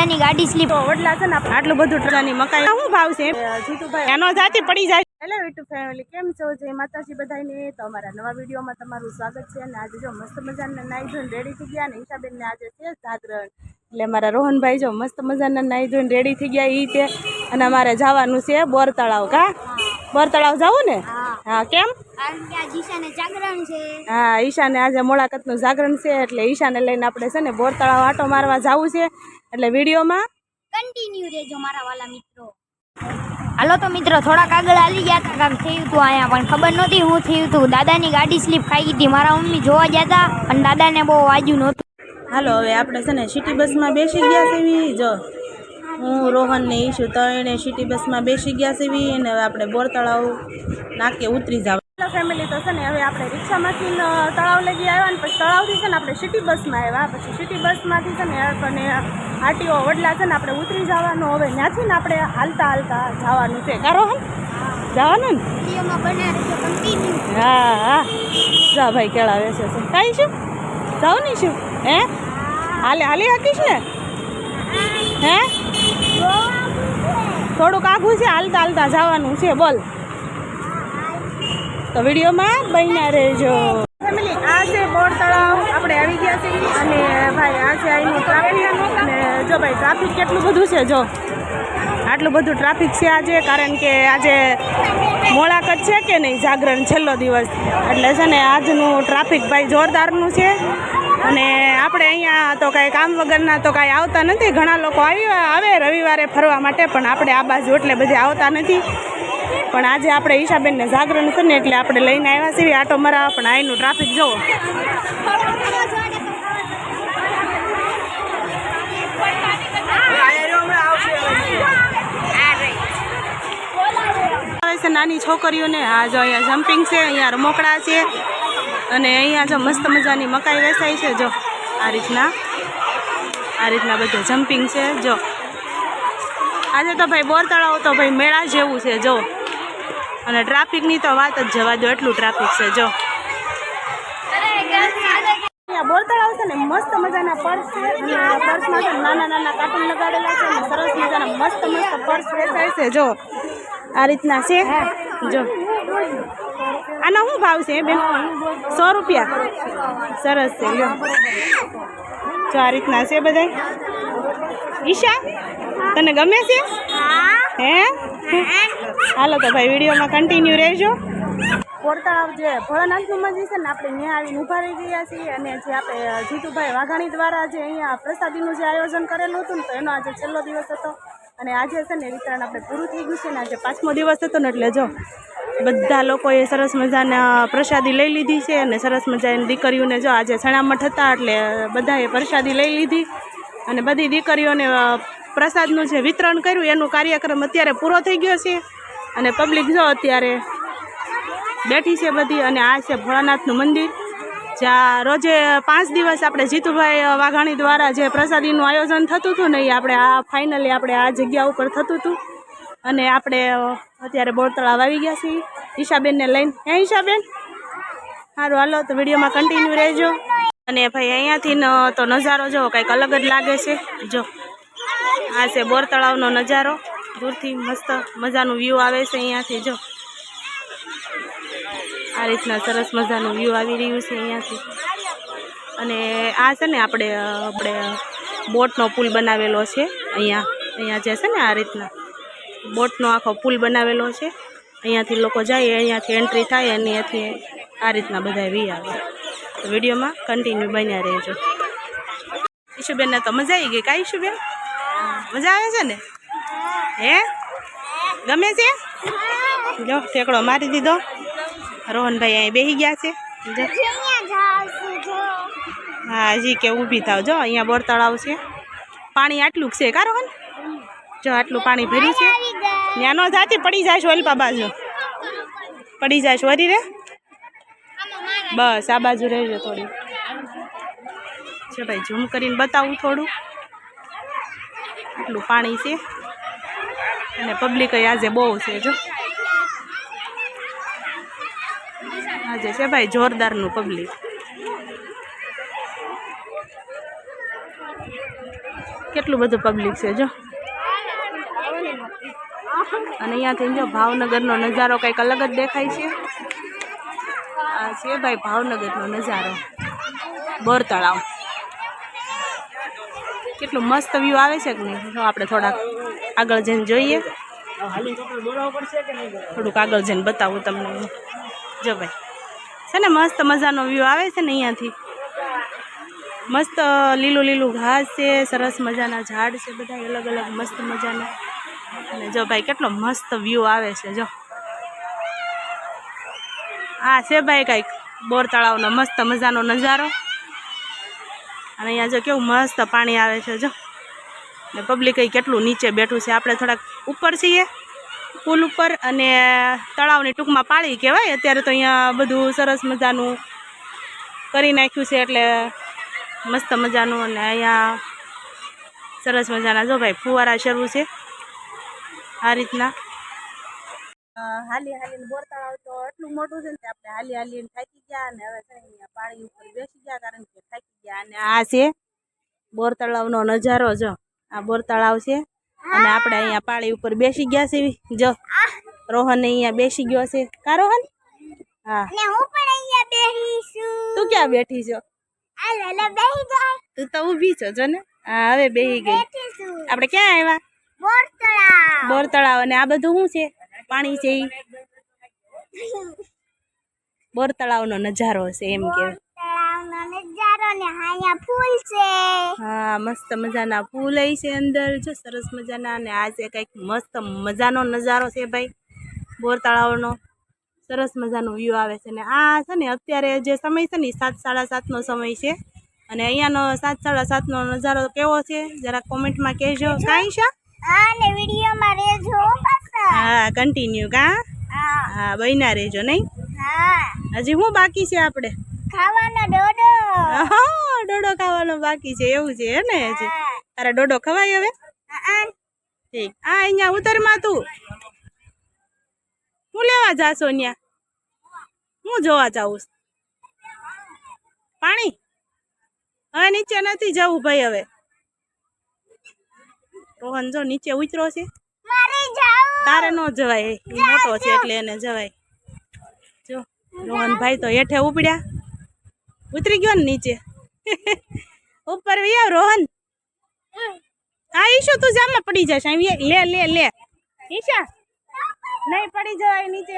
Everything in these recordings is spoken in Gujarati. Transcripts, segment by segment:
દાદાની ગાડી સ્લીપ વડલા છે ને આટલું બધું ટ્રાની મકાઈ શું ભાવ છે જીતુભાઈ એનો જાતી પડી જાય. હેલો યુટ્યુબ ફેમિલી, કેમ છો? જય માતાજી બધાને. તો અમારા નવા વિડીયોમાં તમારું સ્વાગત છે. અને આજે જો મસ્ત મજાના નાઈ ધોઈને રેડી થઈ ગયા ને હિસાબેન ને આજે છે જાગરણ, એટલે અમારા રોહનભાઈ જો મસ્ત મજાના નાઈ ધોઈને રેડી થઈ ગયા ઈ તે. અને અમારે જવાનું છે બોર તળાવ. કા બોર તળાવ જવું ને? હા. કેમ? હા, ઈશાને આજે મોળાકતનું જાગરણ છે, એટલે ઈશાને લઈને આપણે છે ને બોર તળાવ આટો મારવા જવું છે. એટલે વિડીયોમાં કન્ટિન્યુ રહેજો મારા વાલા મિત્રો. હાલો તો મિત્રો, થોડાક આગળ હાલી ગયા હતા, કાંક થયું હતું અહીંયા, પણ ખબર નહોતી હું થયું હતું. દાદાની ગાડી સ્લીપ ખાઈ ગઈ હતી. મારા મમ્મી જોવા ગયા હતા પણ દાદાને બહુ વાગ્યું નહોતું. હાલો, હવે આપણે છે ને સિટી બસમાં બેસી ગયા છે. જો હું રોહન ને ઈશુ ત્રણે સિટી બસમાં બેસી ગયા છે અને હવે આપણે બોર તળાવ નાકે ઉતરી જાવ. હેલો ફેમિલી, તો છે ને હવે આપણે રિક્ષામાંથી તળાવ લઈ ગયા આવ્યા ને પછી તળાવથી છે ને આપણે સિટી બસમાં આવ્યા. પછી સિટી બસમાંથી છે ને આરટીઓ વડલા છે ને આપણે ઉતરી જવાનું. હવે ત્યાંથી ને આપણે હાલતા હાલતા જવાનું છે. કા રોહન? જવાનું ને? હા હા, જા ભાઈ કેળા વેચે છે. કાંઈ શું જાવ નહીં શું? હે હાલે હાલી હાકીશ ને? હે થોડુંક આઘું છે, હાલતા હાલતા જવાનું છે. બોલ તો વિડીયોમાં બન્યા રહેજો ફેમિલી. આ છે બોર તળાવ, આપણે આવી ગયા છીએ. અને ભાઈ આ છે અહીંનું ટ્રાફિક. અને જો ભાઈ ટ્રાફિક કેટલું બધું છે. જો આટલું બધું ટ્રાફિક છે આજે, કારણ કે આજે મોળાકત છે કે નહીં, જાગરણ છેલ્લો દિવસ, એટલે છે ને આજનું ટ્રાફિક ભાઈ જોરદારનું છે. અને આપણે અહીંયા તો કાંઈ કામ વગરના તો કાંઈ આવતા નથી. ઘણા લોકો આવે રવિવારે ફરવા માટે, પણ આપણે આ બાજુ એટલે બધે આવતા નથી. પણ આજે આપણે ઈશાબેનને જાગરણ છે ને એટલે આપણે લઈને આવ્યા છીએ આટો મરાવા. પણ અહીંનું ટ્રાફિક જુઓ. આવે છે નાની છોકરીઓને. હા જો અહીંયા જમ્પિંગ છે, અહીંયા રમકડા છે. અને અહીંયા જો મસ્ત મજાની મકાઈ વેચાય છે. જો આ રીતના બધે જમ્પિંગ છે. જો આજે તો ભાઈ બોર તળાવ તો ભાઈ મેળા જેવું છે. જો અને ટ્રાફિકની તો વાત જ જવા દો, એટલું ટ્રાફિક છે. જો અહીંયા બોર તળાવ છે ને મસ્ત મજાના પર્સ છે. અને પર્સમાં છે નાના નાના કાર્ટૂન લગાડેલા છે. અને સરસ મજાના મસ્ત પર્સ વેચાય છે. જો આ રીતના છે. જો આનો શું ભાવ છે બેન? 100 રૂપિયા. સરસ છે. લ્યો જો આ રીતના છે બધા. ઈશા, તને ગમે છે? હે હાલો તો ભાઈ વિડીયોમાં કન્ટિન્યુ રહેજો. બોર તળાવ જે ભોળાનાથનું મંદિર છે ને, આપણે ત્યાં આવીને ઊભા રહી ગયા છીએ. અને જે આપણે જીતુભાઈ વાઘાણી દ્વારા જે અહીંયા પ્રસાદીનું જે આયોજન કરેલું હતું ને, તો એનો આજે છેલ્લો દિવસ હતો. અને આજે છે ને વિતરણ આપણે પૂરું થઈ ગયું છે ને આજે 5મો દિવસ હતો ને, એટલે જો બધા લોકોએ સરસ મજાના પ્રસાદી લઈ લીધી છે. અને સરસ મજાની દીકરીઓને જો આજે છણામઠ હતા એટલે બધાએ પ્રસાદી લઈ લીધી. અને બધી દીકરીઓને પ્રસાદનું જે વિતરણ કર્યું એનું કાર્યક્રમ અત્યારે પૂરો થઈ ગયો છે. અને પબ્લિક જો અત્યારે બેઠી છે બધી. અને આ છે ભોળાનાથનું મંદિર, જ્યાં રોજે 5 દિવસ આપણે જીતુભાઈ વાઘાણી દ્વારા જે પ્રસાદીનું આયોજન થતું હતું ને, એ આપણે આ ફાઇનલી આપણે આ જગ્યા ઉપર થતું હતું. અને આપણે અત્યારે બોર તળાવ આવી ગયા છીએ ઈશાબેનને લઈને. હે ઈશાબેન? સારું હાલો તો વિડીયોમાં કન્ટિન્યુ રહેજો. અને ભાઈ અહીંયાથી તો નજારો જો કંઈક અલગ જ લાગે છે. જો આ છે બોર તળાવનો નજારો, દૂરથી મસ્ત મજાનું વ્યૂ આવે છે અહીંયાથી. જો આ રીતના સરસ મજાનું વ્યૂ આવી રહ્યું છે અહીંયાથી. અને આ છે ને આપણે બોટનો પુલ બનાવેલો છે અહીંયા જે છે ને આ રીતના બોટનો આખો પુલ બનાવેલો છે. અહીંયાથી લોકો જાય, અહીંયાથી એન્ટ્રી થાય અને અહીંયાથી આ રીતના બધા વી આવે. તો વિડીયોમાં કન્ટિન્યુ બન્યા રહેજો. ઈશુબેનને તો મજા આવી ગઈ. કાંઈ ઈશુબેન મજા આવે છે ને? હે ગમે છે? જો ઠેકડો મારી દીધો. રોહનભાઈ અહીં બેસી ગયા છે. હા હજી કે ઊભી થાવ. જો અહીંયા બોર તળાવ છે. પાણી આટલું છે. કા રોહન? જો આટલું પાણી ભર્યું છે. ત્યાં નો જાતી પડી જાય છે. ઓલપા બાજુ પડી જાય છે. વરી રે બસ આ બાજુ રહેજો થોડી. છે ભાઈ ઝૂમ કરીને બતાવું થોડું. આટલું પાણી છે. અને પબ્લિક આજે બહુ છે. જો આજે છે ભાઈ જોરદારનું પબ્લિક. કેટલું બધું પબ્લિક છે જો. અને અહીંયાથી જો ભાવનગરનો નજારો કંઈક અલગ જ દેખાય છે. આ છે ભાઈ ભાવનગરનો નજારો, બોર તળાવ. કેટલું મસ્ત વ્યૂ આવે છે કે નહીં. જો આપણે થોડાક આગળ જઈને જોઈએ, થોડુંક આગળ જઈને બતાવું તમને. જો ભાઈ છે ને મસ્ત મજાનો વ્યૂ આવે છે ને અહીંયાથી. મસ્ત લીલું લીલું ઘાસ છે, સરસ મજાના ઝાડ છે બધા અલગ અલગ મસ્ત મજાના. અને જો ભાઈ કેટલો મસ્ત વ્યૂ આવે છે. જો આ છે ભાઈ કંઈક બોર તળાવનો મસ્ત મજાનો નજારો. અને અહીંયા જો કેવું મસ્ત પાણી આવે છે. જો ને પબ્લિક કેટલું નીચે બેઠું છે. આપણે થોડાક ઉપર છીએ પુલ ઉપર, અને તળાવની ટૂંકમાં પાળી કહેવાય. અત્યારે તો અહીંયા બધું સરસ મજાનું કરી નાખ્યું છે એટલે મસ્ત મજાનું. અને અહીંયા સરસ મજાના જો ભાઈ ફુવારા શરૂ છે આ રીતના. હાલી હાલીને બોર તળાવ તો એટલું મોટું છે ને કે આપણે હાલી હાલીને થાકી ગયા, અને હવે અહીંયા પાણી ઉપર બેસી ગયા કારણ કે થાકી ગયા. અને આ છે બોર તળાવનો નજારો. જો આ બોર તળાવ છે અને આપણે અહીંયા પાળી ઉપર બેસી ગયા છે. જો રોહન અહીંયા બેસી ગયો છે. કા રોહન? હા, હું પણ અહીંયા બેઠી છું. તું ક્યાં બેઠી છો? તું તો ઊભી છો જો ને. હા, હવે બેસી ગઈ. આપણે ક્યાં આવ્યા? બોર તળાવ. બોર તળાવ. અને આ બધું શું છે? પાણી છે. બોર તળાવનો નજારો છે એમ કે. હા, મસ્ત મજાના ફૂલ છે અંદર જો સરસ મજાના. અને આ છે કંઈક મસ્ત મજાનો નજારો છે ભાઈ બોર તળાવનો. સરસ મજાનો વ્યૂ આવે છે. ને આ છે ને અત્યારે જે સમય છે ને 7:30નો સમય છે. અને અહીંયાનો 7:30નો નજારો કેવો છે જરા કોમેન્ટમાં કહેજો. કાંઈ છે? અને વિડીયોમાં રહેજો પાછા. હા, કન્ટિન્યુ. કા? હા, બન્યા રહેજો નહીં. હા, હજી શું બાકી છે આપણે? ખાવાનો ડોડો. હા, ડોડો ખાવાનો બાકી છે એવું છે હે ને. હજી તારે ડોડો ખવાય હવે? ઠીક. આ અહીંયા ઉતરમાં તું હું લેવા જાશો? ત્યાં હું જોવા જાઉં? પાણી? હવે નીચે નથી જવું ભાઈ. હવે રોહન જો નીચે ઉતરો છે. તારે ન જવાય, મોટો છે એટલે એને જવાય. જો રોહન ભાઈ તો હેઠે ઉપડ્યા, ઉતરી ગયો ને નીચે. ઉપર વ્યાવ રોહન. હા ઈશુ તું જામાં પડી જશે. લે લે લે ઈશા, નહીં પડી જવાય નીચે.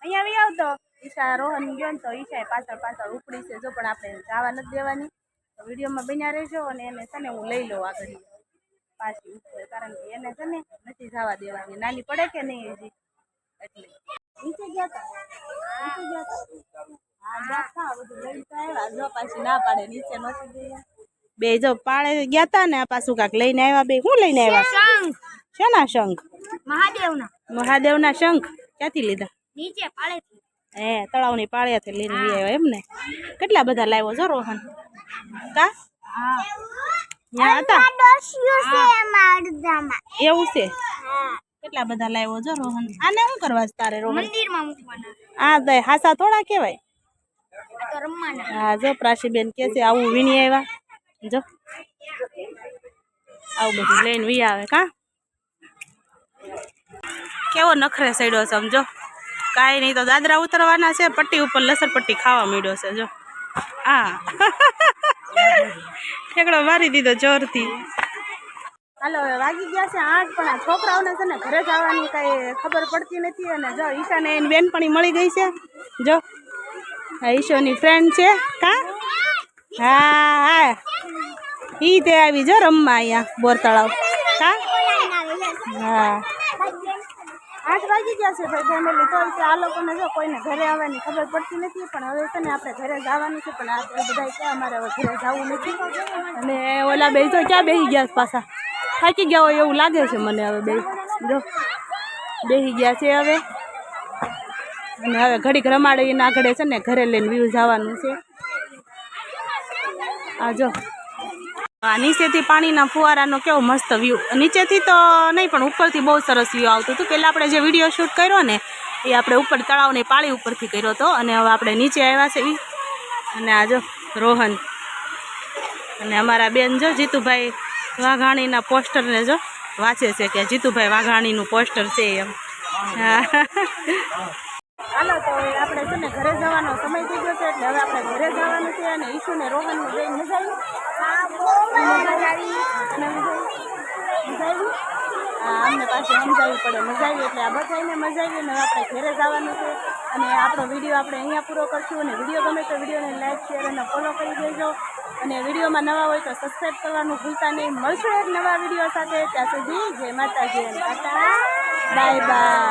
અહીંયા વ્યાવ તો ઈશા. રોહન ગયો ને તો ઈશા પાછળ પાછળ ઉપડી છે. જો પણ આપણે જવા નથી દેવાની. તો વિડીયોમાં બન્યા રહેજો. અને એને છે ને હું લઈ લઉં આગળ પાછી ઉપર, કારણ કે એને છે ને નથી જવા દેવાની. નાની પડે કે નહીં હજી એટલે. નીચે ગયા હતા, નીચે ગયા હતા. હા, ગયા બધું લઈ આવ્યા. જો પાછી ના પાડે, નીચે નથી ગયા. બે જો પાડે ગયા હતા ને પાછું કાંક લઈને આવ્યા. બે શું લઈને આવ્યા? શંખ. શેના શંખ? મહાદેવના. મહાદેવના શંખ ક્યાંથી લીધા? નીચે પાળેથી. હે, તળાવની પાળિયાથી લઈને આવ્યા એમ ને. કેટલા બધા લાવ્યો છો રોહન? કા? હા, ત્યાં હતા એવું છે. હા, કેટલા બધા લાવ્યો છો રોહન? આને શું કરવા તારે રોહન? મંદિરમાં મૂકવાના. આ દય હાસા થોડા કહેવાય. આ તો રમવાના. હા, જો પ્રાશીબેન કે છે આવું વીણી આવ્યા. જો આવું બધું લઈને વી આવે. કા કેવો નખરે સડ્યો સમજો. કાંઈ નહીં તો દાદરા ઉતરવાના છે. પટ્ટી ઉપર લસણ પટ્ટી ખાવા માંડ્યો છે. જો હા, ઠેકડો મારી દીધો જોરથી. હાલો, હવે વાગી ગયા છે 8. પણ આ છોકરાઓને છે ને ઘરે જવાની કઈ ખબર પડતી નથી. અને જો ઈશાને એની બેનપણી મળી ગઈ છે. જો આ ઈશોની ફ્રેન્ડ છે. કા? હા હા, ઈ તે આવી જો રમવા અહીંયા બોર તળાવ. કા? હા, 8 વાગી ગયા છે ભાઈ ફેમિલી. તો આ લોકોને જો કોઈને ઘરે આવવાની ખબર પડતી નથી. પણ હવે છે ને આપણે ઘરે જવાનું છે. પણ આ બધા ક્યાં અમારે હવે ઘરે જવું નથી. અને ઓલા બે તો ક્યાં બેસી ગયા પાછા? થાકી ગયા હોય એવું લાગે છે મને. હવે બે જો બેસી ગયા છે હવે. અને હવે ઘડીક રમાડીને આગળ છે ને ઘરે લઈને વ્યૂ જવાનું છે. આ જો આ નીચેથી પાણીના ફુવારાનો કેવો મસ્ત વ્યૂ. નીચેથી તો નહીં પણ ઉપરથી બહુ સરસ વ્યૂ આવતું હતું. પહેલાં આપણે જે વિડીયો શૂટ કર્યો ને એ આપણે ઉપર તળાવની પાળી ઉપરથી કર્યો હતો. અને હવે આપણે નીચે આવ્યા છે. અને આ જો રોહન અને અમારા બેન જો જીતુભાઈ વાઘાણીના પોસ્ટરને જો વાંચે છે કે જીતુભાઈ વાઘાણીનું પોસ્ટર છે એમ. હા હાલો તો આપણે છે ને ઘરે જવાનો સમય થઈ ગયો છે એટલે હવે આપણે ઘરે જવાનું છે અને ઈશુ ને રોહન ને જઈ મજા આવી અમને પાછી સમજાવવી પડે મજા આવી એટલે આ બધાને મજા આવી અને આપણે ઘરે જવાનું છે અને આપણો વિડીયો આપણે અહીંયા પૂરો કરશું અને વિડીયો ગમે તો વિડીયોને લાઈક શેર અને ફોલો કરી દેજો અને વિડીયોમાં નવા હોય તો સબસ્ક્રાઈબ કરવાનું ભૂલતા નહીં. મળશું એક નવા વિડીયો સાથે. ત્યાં સુધી જય માતાજી અને ટાટા બાય બાય.